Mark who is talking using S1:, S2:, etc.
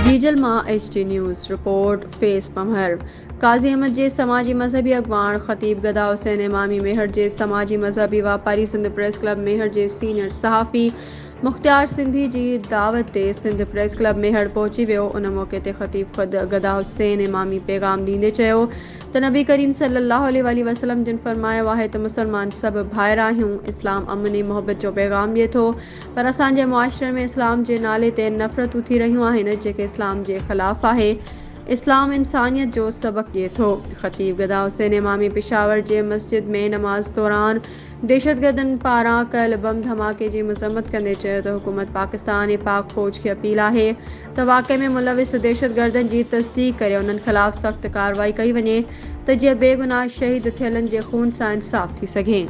S1: जीजल मां HD news report face पमहर काज़ी अहमद जे समाजी मजहबी अगवान ख़तीब गदा हुसैन इमामी मेहर जे समाजी मजहबी वापारी सिंध प्रेस क्लब मेहर जे सीनियर सहाफ़ी मुख्तियार सिंधी जी दावत ते सिंध प्रेस क्लब मेहर पहुची वियो। उन मौके ते ख़तीब ख़ुद गदा हुसैन इमामी पैगाम ॾींदे चयो त नबी करीम सल्लल्लाहु अलैहि वसल्लम जिन फरमायो आहे त मुसलमान सब भाइर आहियूं। इस्लाम अमन ऐं मोहब्बत जो पैगाम ॾिए थो, पर असांजे मुआशरे में इस्लाम जे नाले ते नफ़रतूं थी रहियूं आहिनि जेके इस्लाम जे ख़िलाफ़ आहे। इस्लाम इंसानियत जो सबक ॾिए थो। ख़तीब गदा हुसैन इमामी पेशावर जे मस्जिद में नमाज़ दौरान दहशतगर्दनि पारां कयल बम धमाके जी मज़म्मत कंदे चयो त हुकूमत पाकिस्तान ऐं पाक फ़ौज खे अपील आहे त वाक़े में मुलविस दहशतगर्दनि जी तस्दीक़ करे उन्हनि ख़िलाफ़ सख़्त कार्रवाई कई वञे त जीअं बेगुनाह शहीद थियलनि जे खून सां इंसाफ़ थी सघे।